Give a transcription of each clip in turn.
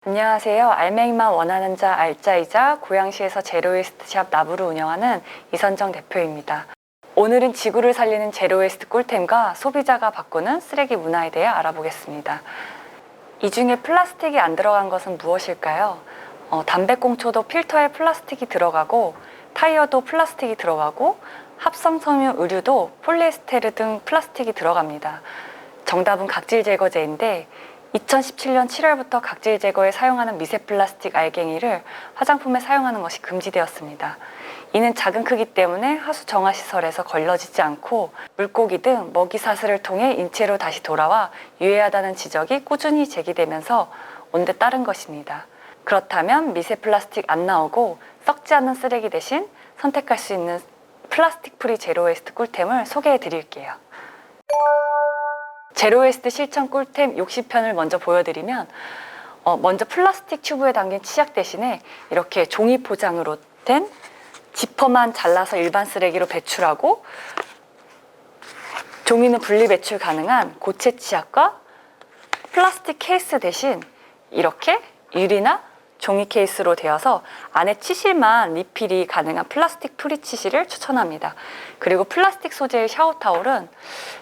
안녕하세요. 알맹이만 원하는 자 알짜이자 고양시에서 제로웨이스트 샵 나부를 운영하는 이선정 대표입니다. 오늘은 지구를 살리는 제로웨이스트 꿀템과 소비자가 바꾸는 쓰레기 문화에 대해 알아보겠습니다. 이 중에 플라스틱이 안 들어간 것은 무엇일까요? 담배꽁초도 필터에 플라스틱이 들어가고 타이어도 플라스틱이 들어가고 합성섬유 의류도 폴리에스테르 등 플라스틱이 들어갑니다. 정답은 각질 제거제인데 2017년 7월부터 각질 제거에 사용하는 미세 플라스틱 알갱이를 화장품에 사용하는 것이 금지되었습니다. 이는 작은 크기 때문에 하수 정화 시설에서 걸러지지 않고 물고기 등 먹이 사슬을 통해 인체로 다시 돌아와 유해하다는 지적이 꾸준히 제기되면서 온데 따른 것입니다. 그렇다면 미세 플라스틱 안 나오고 썩지 않는 쓰레기 대신 선택할 수 있는 플라스틱 프리 제로 웨이스트 꿀템을 소개해 드릴게요. 제로웨이스트 실천 꿀템 60편을 먼저 보여드리면 먼저 플라스틱 튜브에 담긴 치약 대신에 이렇게 종이 포장으로 된 지퍼만 잘라서 일반 쓰레기로 배출하고 종이는 분리 배출 가능한 고체 치약과 플라스틱 케이스 대신 이렇게 유리나 종이 케이스로 되어서 안에 치실만 리필이 가능한 플라스틱 프리 치실을 추천합니다. 그리고 플라스틱 소재의 샤워 타올은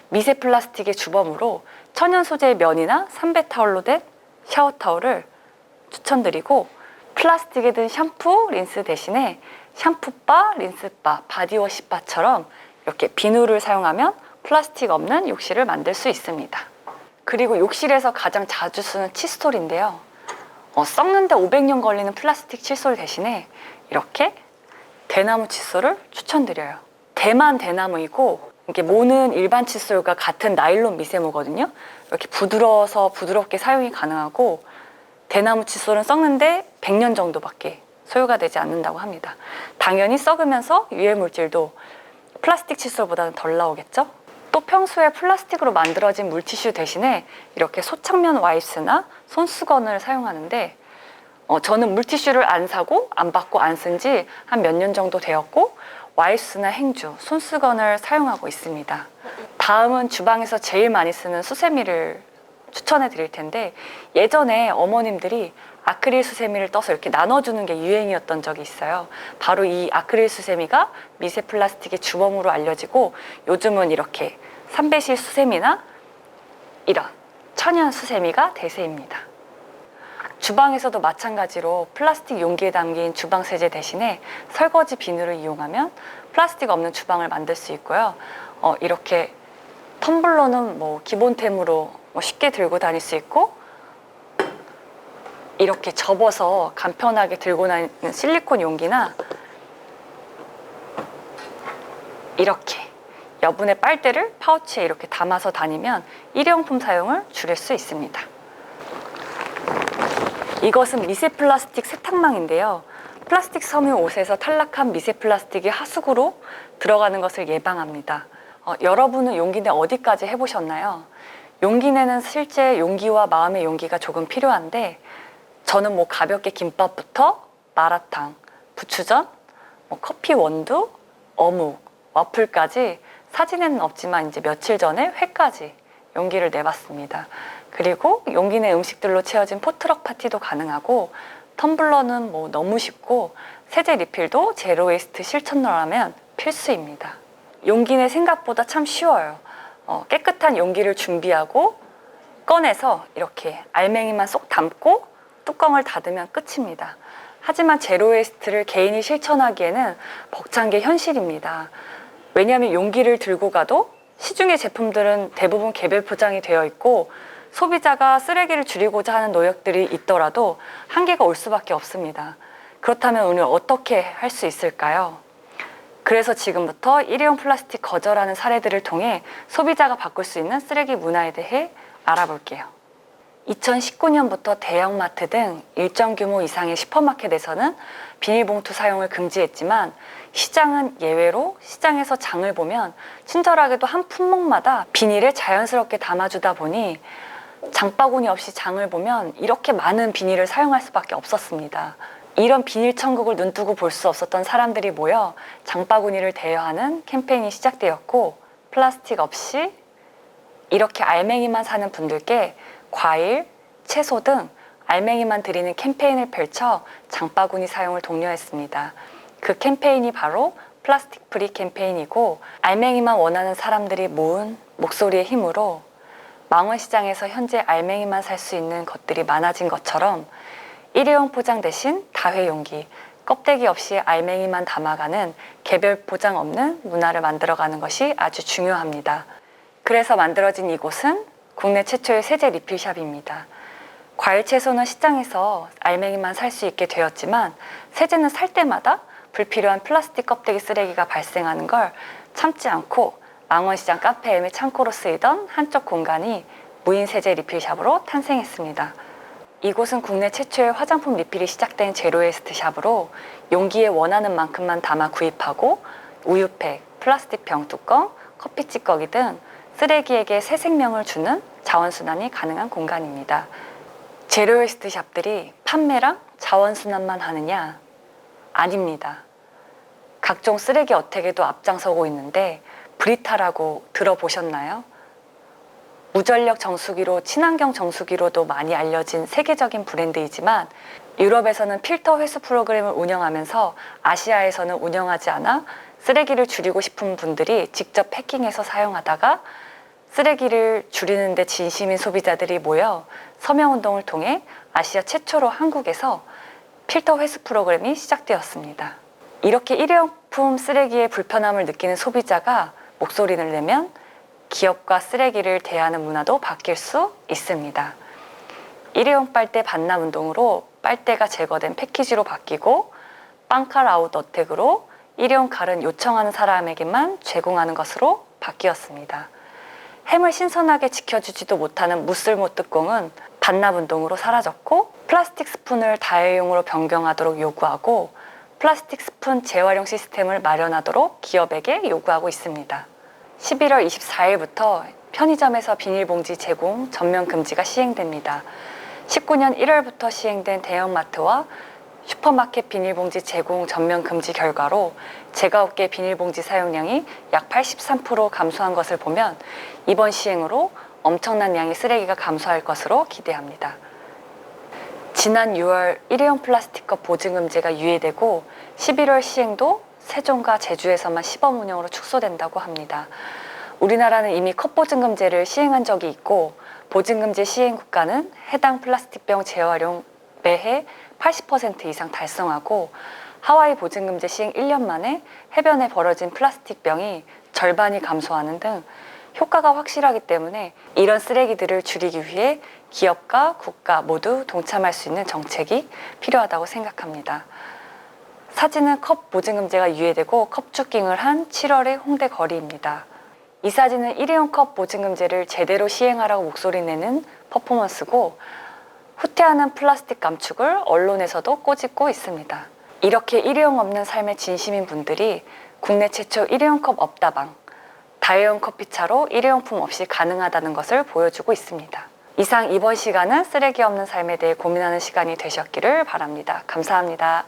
미세 플라스틱의 주범으로 천연 소재의 면이나 삼배 타올로 된 샤워 타올을 추천드리고 플라스틱에 든 샴푸, 린스 대신에 샴푸바, 린스바, 바디워시 바처럼 이렇게 비누를 사용하면 플라스틱 없는 욕실을 만들 수 있습니다. 그리고 욕실에서 가장 자주 쓰는 칫솔인데요. 썩는데 500년 걸리는 플라스틱 칫솔 대신에 이렇게 대나무 칫솔을 추천드려요. 대만 대나무이고 이게 모는 일반 칫솔과 같은 나일론 미세모거든요. 이렇게 부드러워서 부드럽게 사용이 가능하고 대나무 칫솔은 썩는데 100년 정도밖에 소요가 되지 않는다고 합니다. 당연히 썩으면서 유해 물질도 플라스틱 칫솔보다는 덜 나오겠죠? 또 평소에 플라스틱으로 만들어진 물티슈 대신에 이렇게 소창면 와이프스나 손수건을 사용하는데 저는 물티슈를 안 사고 안 받고 안 쓴 지 한 몇 년 정도 되었고 와이프스나 행주, 손수건을 사용하고 있습니다. 다음은 주방에서 제일 많이 쓰는 수세미를 추천해 드릴 텐데 예전에 어머님들이 아크릴 수세미를 떠서 이렇게 나눠주는 게 유행이었던 적이 있어요. 바로 이 아크릴 수세미가 미세 플라스틱의 주범으로 알려지고 요즘은 이렇게 삼배실 수세미나 이런 천연 수세미가 대세입니다. 주방에서도 마찬가지로 플라스틱 용기에 담긴 주방 세제 대신에 설거지 비누를 이용하면 플라스틱 없는 주방을 만들 수 있고요. 이렇게 텀블러는 기본템으로 쉽게 들고 다닐 수 있고 이렇게 접어서 간편하게 들고 다니는 실리콘 용기나 이렇게 여분의 빨대를 파우치에 이렇게 담아서 다니면 일회용품 사용을 줄일 수 있습니다. 이것은 미세 플라스틱 세탁망인데요. 플라스틱 섬유 옷에서 탈락한 미세 플라스틱이 하수구로 들어가는 것을 예방합니다. 여러분은 용기 내 어디까지 해보셨나요? 용기 내는 실제 용기와 마음의 용기가 조금 필요한데 저는 가볍게 김밥부터 마라탕, 부추전, 커피 원두, 어묵, 와플까지 사진에는 없지만 이제 며칠 전에 회까지 용기를 내봤습니다. 그리고 용기 내 음식들로 채워진 포트럭 파티도 가능하고 텀블러는 너무 쉽고 세제 리필도 제로 웨이스트 실천러라면 필수입니다. 용기 내 생각보다 참 쉬워요. 깨끗한 용기를 준비하고 꺼내서 이렇게 알맹이만 쏙 담고 뚜껑을 닫으면 끝입니다. 하지만 제로 웨이스트를 개인이 실천하기에는 벅찬 게 현실입니다. 왜냐하면 용기를 들고 가도 시중의 제품들은 대부분 개별 포장이 되어 있고 소비자가 쓰레기를 줄이고자 하는 노력들이 있더라도 한계가 올 수밖에 없습니다. 그렇다면 오늘 어떻게 할 수 있을까요? 그래서 지금부터 일회용 플라스틱 거절하는 사례들을 통해 소비자가 바꿀 수 있는 쓰레기 문화에 대해 알아볼게요. 2019년부터 대형마트 등 일정 규모 이상의 슈퍼마켓에서는 비닐봉투 사용을 금지했지만 시장은 예외로 시장에서 장을 보면 친절하게도 한 품목마다 비닐에 자연스럽게 담아주다 보니 장바구니 없이 장을 보면 이렇게 많은 비닐을 사용할 수밖에 없었습니다. 이런 비닐 천국을 눈뜨고 볼 수 없었던 사람들이 모여 장바구니를 대여하는 캠페인이 시작되었고 플라스틱 없이 이렇게 알맹이만 사는 분들께 과일, 채소 등 알맹이만 드리는 캠페인을 펼쳐 장바구니 사용을 독려했습니다. 그 캠페인이 바로 플라스틱 프리 캠페인이고, 알맹이만 원하는 사람들이 모은 목소리의 힘으로 망원시장에서 현재 알맹이만 살 수 있는 것들이 많아진 것처럼 일회용 포장 대신 다회용기, 껍데기 없이 알맹이만 담아가는 개별 포장 없는 문화를 만들어가는 것이 아주 중요합니다. 그래서 만들어진 이곳은 국내 최초의 세제 리필샵입니다. 과일 채소는 시장에서 알맹이만 살 수 있게 되었지만, 세제는 살 때마다 불필요한 플라스틱 껍데기 쓰레기가 발생하는 걸 참지 않고 망원시장 카페 M의 창고로 쓰이던 한쪽 공간이 무인 세제 리필샵으로 탄생했습니다. 이곳은 국내 최초의 화장품 리필이 시작된 제로웨이스트 샵으로 용기에 원하는 만큼만 담아 구입하고 우유팩, 플라스틱 병뚜껑, 커피 찌꺼기 등 쓰레기에게 새 생명을 주는 자원순환이 가능한 공간입니다. 제로웨이스트 샵들이 판매랑 자원순환만 하느냐? 아닙니다. 각종 쓰레기 어택에도 앞장서고 있는데, 브리타라고 들어보셨나요? 무전력 정수기로, 친환경 정수기로도 많이 알려진 세계적인 브랜드이지만, 유럽에서는 필터 회수 프로그램을 운영하면서 아시아에서는 운영하지 않아 쓰레기를 줄이고 싶은 분들이 직접 패킹해서 사용하다가 쓰레기를 줄이는 데 진심인 소비자들이 모여 서명운동을 통해 아시아 최초로 한국에서 필터 회수 프로그램이 시작되었습니다. 이렇게 일회용품 쓰레기의 불편함을 느끼는 소비자가 목소리를 내면 기업과 쓰레기를 대하는 문화도 바뀔 수 있습니다. 일회용 빨대 반납 운동으로 빨대가 제거된 패키지로 바뀌고, 빵칼 아웃 어택으로 일회용 칼은 요청하는 사람에게만 제공하는 것으로 바뀌었습니다. 햄을 신선하게 지켜주지도 못하는 무쓸모 뚜껑은 반납 운동으로 사라졌고, 플라스틱 스푼을 다회용으로 변경하도록 요구하고 플라스틱 스푼 재활용 시스템을 마련하도록 기업에게 요구하고 있습니다. 11월 24일부터 편의점에서 비닐봉지 제공 전면 금지가 시행됩니다. 19년 1월부터 시행된 대형마트와 슈퍼마켓 비닐봉지 제공 전면 금지 결과로 제과업계 비닐봉지 사용량이 약 83% 감소한 것을 보면 이번 시행으로 엄청난 양의 쓰레기가 감소할 것으로 기대합니다. 지난 6월 일회용 플라스틱컵 보증금제가 유예되고 11월 시행도 세종과 제주에서만 시범 운영으로 축소된다고 합니다. 우리나라는 이미 컵 보증금제를 시행한 적이 있고, 보증금제 시행 국가는 해당 플라스틱병 재활용 매해 80% 이상 달성하고, 하와이 보증금제 시행 1년 만에 해변에 버려진 플라스틱병이 절반이 감소하는 등 효과가 확실하기 때문에 이런 쓰레기들을 줄이기 위해 기업과 국가 모두 동참할 수 있는 정책이 필요하다고 생각합니다. 사진은 컵 보증금제가 유예되고 컵축깅을 한 7월의 홍대 거리입니다. 이 사진은 일회용 컵 보증금제를 제대로 시행하라고 목소리 내는 퍼포먼스고, 후퇴하는 플라스틱 감축을 언론에서도 꼬집고 있습니다. 이렇게 일회용 없는 삶에 진심인 분들이 국내 최초 일회용 컵 없다방, 다회용 커피차로 일회용품 없이 가능하다는 것을 보여주고 있습니다. 이상 이번 시간은 쓰레기 없는 삶에 대해 고민하는 시간이 되셨기를 바랍니다. 감사합니다.